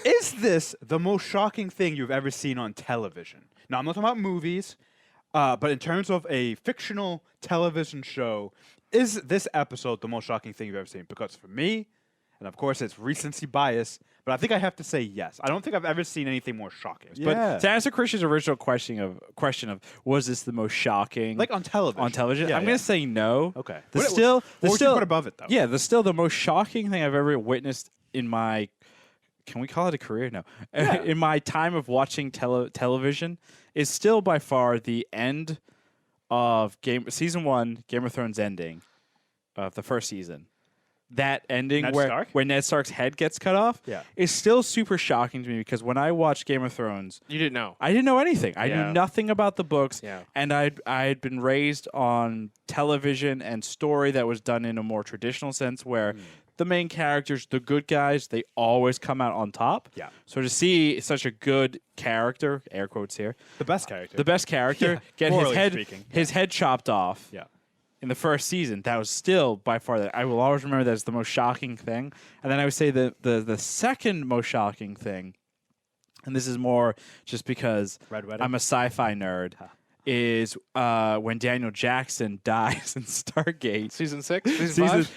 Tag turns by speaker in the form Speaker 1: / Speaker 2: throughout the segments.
Speaker 1: Is this the most shocking thing you've ever seen on television? Now, I'm not talking about movies, but in terms of a fictional television show, is this episode the most shocking thing you've ever seen? Because for me, and of course it's recency bias, but I think I have to say yes. I don't think I've ever seen anything more shocking.
Speaker 2: But to answer Christian's original question of was this the most shocking,
Speaker 1: like on television?
Speaker 2: I'm gonna say no.
Speaker 1: Okay.
Speaker 2: What
Speaker 1: would you put above it though?
Speaker 2: Yeah, the most shocking thing I've ever witnessed in my, can we call it a career? No.
Speaker 1: Yeah.
Speaker 2: In my time of watching television is still by far the end of season 1, Game of Thrones ending of the first season. That ending where Ned Stark's head gets cut off is still super shocking to me because when I watched Game of Thrones,
Speaker 3: you didn't know.
Speaker 2: I didn't know anything. I knew nothing about the books, and I had been raised on television and story that was done in a more traditional sense where the main characters, the good guys, they always come out on top.
Speaker 1: Yeah.
Speaker 2: So to see such a good character, air quotes here,
Speaker 1: the best character,
Speaker 2: get his head chopped off.
Speaker 1: Yeah.
Speaker 2: In the first season, that was still by far that I will always remember that as the most shocking thing. And then I would say the second most shocking thing, and this is more just because I'm a sci-fi nerd, is when Daniel Jackson dies in Stargate.
Speaker 3: Season 6?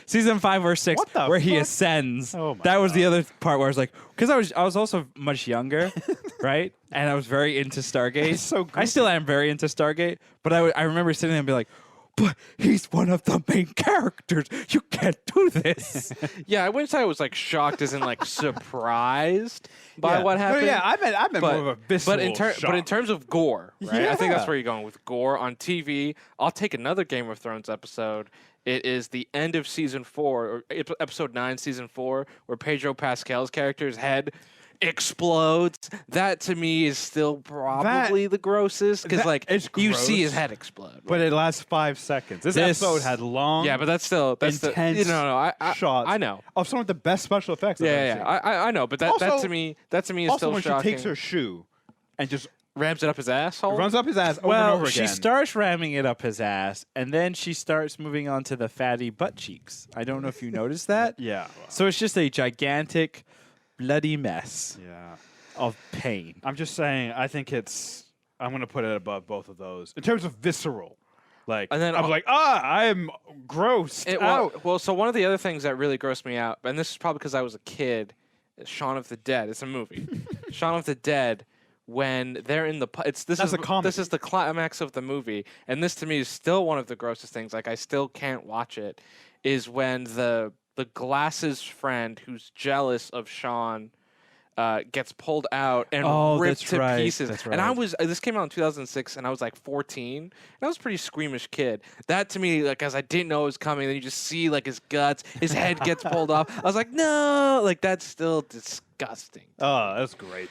Speaker 2: Season 5 or 6, where he ascends. That was the other part where I was like, because I was also much younger, right? And I was very into Stargate. I still am very into Stargate, but I remember sitting there and be like, but he's one of the main characters. You can't do this.
Speaker 3: Yeah, I wouldn't say I was like shocked as in like surprised by what happened.
Speaker 1: Yeah, I meant more of a visceral shock.
Speaker 3: But in terms of gore, right? I think that's where you're going with gore on TV. I'll take another Game of Thrones episode. It is the end of season 4, or episode 9, season 4, where Pedro Pascal's character's head explodes. That to me is still probably the grossest because like you see his head explode,
Speaker 1: but it lasts 5 seconds. This episode had long,
Speaker 3: but that's intense.
Speaker 1: Shots.
Speaker 3: I know
Speaker 1: of some of the best special effects.
Speaker 3: I know, but that to me is
Speaker 1: also
Speaker 3: still
Speaker 1: when
Speaker 3: shocking.
Speaker 1: She takes her shoe and just
Speaker 3: rams it up his asshole.
Speaker 1: Runs up his ass over and over again.
Speaker 2: She starts ramming it up his ass, and then she starts moving on to the fatty butt cheeks. I don't know if you noticed that.
Speaker 1: Yeah.
Speaker 2: So it's just a gigantic bloody mess of pain.
Speaker 1: I'm just saying, I'm going to put it above both of those. In terms of visceral. Like, and then I'm like, I'm grossed out.
Speaker 3: Well, so one of the other things that really grossed me out, and this is probably because I was a kid, is Shaun of the Dead. It's a movie. Shaun of the Dead, when they're in the... This is the climax of the movie, and this to me is still one of the grossest things. Like, I still can't watch it, is when the glasses friend who's jealous of Sean gets pulled out and ripped to pieces.
Speaker 2: That's right.
Speaker 3: And this came out in 2006, and I was like 14. And I was a pretty squeamish kid. That to me, like, as I didn't know it was coming, then you just see like his guts, his head gets pulled off. I was like, no, like that's still disgusting.
Speaker 1: Oh, that's great.